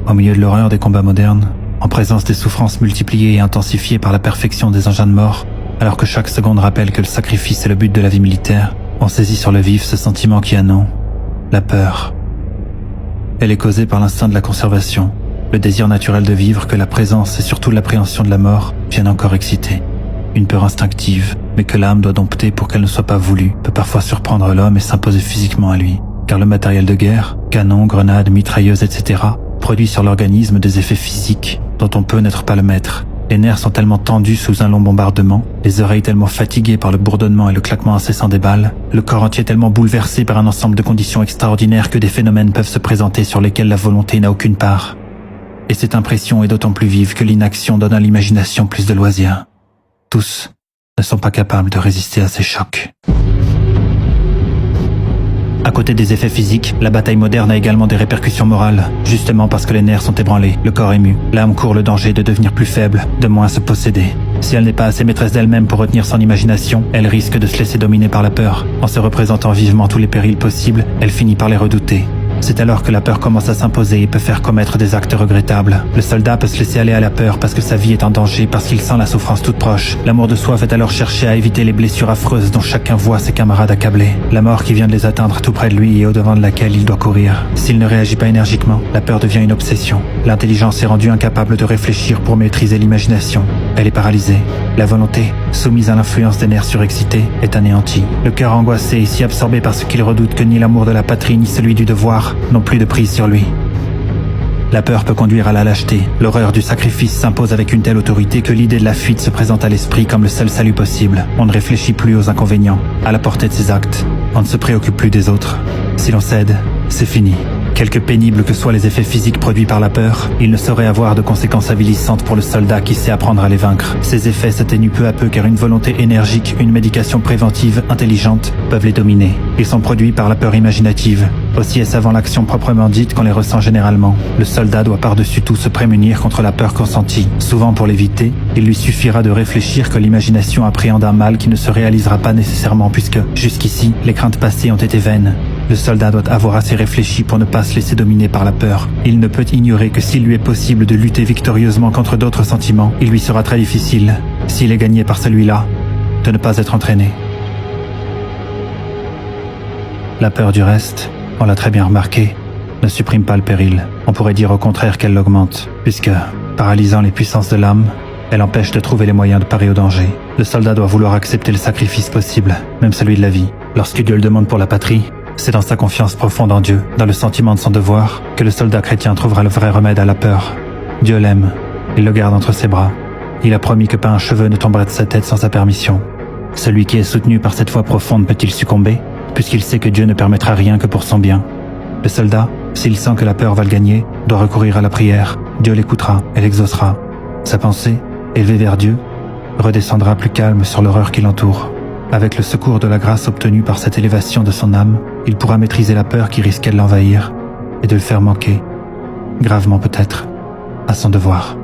Au milieu de l'horreur des combats modernes, en présence des souffrances multipliées et intensifiées par la perfection des engins de mort, alors que chaque seconde rappelle que le sacrifice est le but de la vie militaire, on saisit sur le vif ce sentiment qui a nom, la peur. Elle est causée par l'instinct de la conservation, le désir naturel de vivre que la présence et surtout l'appréhension de la mort viennent encore exciter. Une peur instinctive, mais que l'âme doit dompter pour qu'elle ne soit pas voulue, peut parfois surprendre l'homme et s'imposer physiquement à lui. Car le matériel de guerre, canons, grenades, mitrailleuses, etc., produit sur l'organisme des effets physiques dont on peut n'être pas le maître. Les nerfs sont tellement tendus sous un long bombardement, les oreilles tellement fatiguées par le bourdonnement et le claquement incessant des balles, le corps entier tellement bouleversé par un ensemble de conditions extraordinaires que des phénomènes peuvent se présenter sur lesquels la volonté n'a aucune part. Et cette impression est d'autant plus vive que l'inaction donne à l'imagination plus de loisirs. Tous ne sont pas capables de résister à ces chocs. À côté des effets physiques, la bataille moderne a également des répercussions morales, justement parce que les nerfs sont ébranlés, le corps ému. L'âme court le danger de devenir plus faible, de moins se posséder. Si elle n'est pas assez maîtresse d'elle-même pour retenir son imagination, elle risque de se laisser dominer par la peur. En se représentant vivement tous les périls possibles, elle finit par les redouter. C'est alors que la peur commence à s'imposer et peut faire commettre des actes regrettables. Le soldat peut se laisser aller à la peur parce que sa vie est en danger, parce qu'il sent la souffrance toute proche. L'amour de soi fait alors chercher à éviter les blessures affreuses dont chacun voit ses camarades accablés. La mort qui vient de les atteindre tout près de lui et au-devant de laquelle il doit courir. S'il ne réagit pas énergiquement, la peur devient une obsession. L'intelligence est rendue incapable de réfléchir pour maîtriser l'imagination. Elle est paralysée. La volonté, soumise à l'influence des nerfs surexcités, est anéantie. Le cœur angoissé est si absorbé par ce qu'il redoute que ni l'amour de la patrie ni celui du devoir n'ont plus de prise sur lui. La peur peut conduire à la lâcheté. L'horreur du sacrifice s'impose avec une telle autorité que l'idée de la fuite se présente à l'esprit comme le seul salut possible. On ne réfléchit plus aux inconvénients, à la portée de ses actes. On ne se préoccupe plus des autres. Si l'on cède, c'est fini. Quelque pénibles que soient les effets physiques produits par la peur, ils ne sauraient avoir de conséquences avilissantes pour le soldat qui sait apprendre à les vaincre. Ces effets s'atténuent peu à peu car une volonté énergique, une médication préventive, intelligente, peuvent les dominer. Ils sont produits par la peur imaginative. Aussi est-ce avant l'action proprement dite qu'on les ressent généralement. Le soldat doit par-dessus tout se prémunir contre la peur consentie. Souvent pour l'éviter, il lui suffira de réfléchir que l'imagination appréhende un mal qui ne se réalisera pas nécessairement puisque, jusqu'ici, les craintes passées ont été vaines. Le soldat doit avoir assez réfléchi pour ne pas se laisser dominer par la peur. Il ne peut ignorer que s'il lui est possible de lutter victorieusement contre d'autres sentiments, il lui sera très difficile, s'il est gagné par celui-là, de ne pas être entraîné. La peur du reste, on l'a très bien remarqué, ne supprime pas le péril. On pourrait dire au contraire qu'elle l'augmente, puisque, paralysant les puissances de l'âme, elle empêche de trouver les moyens de parer au danger. Le soldat doit vouloir accepter le sacrifice possible, même celui de la vie. Lorsque Dieu le demande pour la patrie, c'est dans sa confiance profonde en Dieu, dans le sentiment de son devoir, que le soldat chrétien trouvera le vrai remède à la peur. Dieu l'aime, il le garde entre ses bras. Il a promis que pas un cheveu ne tomberait de sa tête sans sa permission. Celui qui est soutenu par cette foi profonde peut-il succomber, puisqu'il sait que Dieu ne permettra rien que pour son bien. Le soldat, s'il sent que la peur va le gagner, doit recourir à la prière. Dieu l'écoutera et l'exaucera. Sa pensée, élevée vers Dieu, redescendra plus calme sur l'horreur qui l'entoure. Avec le secours de la grâce obtenue par cette élévation de son âme, il pourra maîtriser la peur qui risquait de l'envahir et de le faire manquer, gravement peut-être, à son devoir.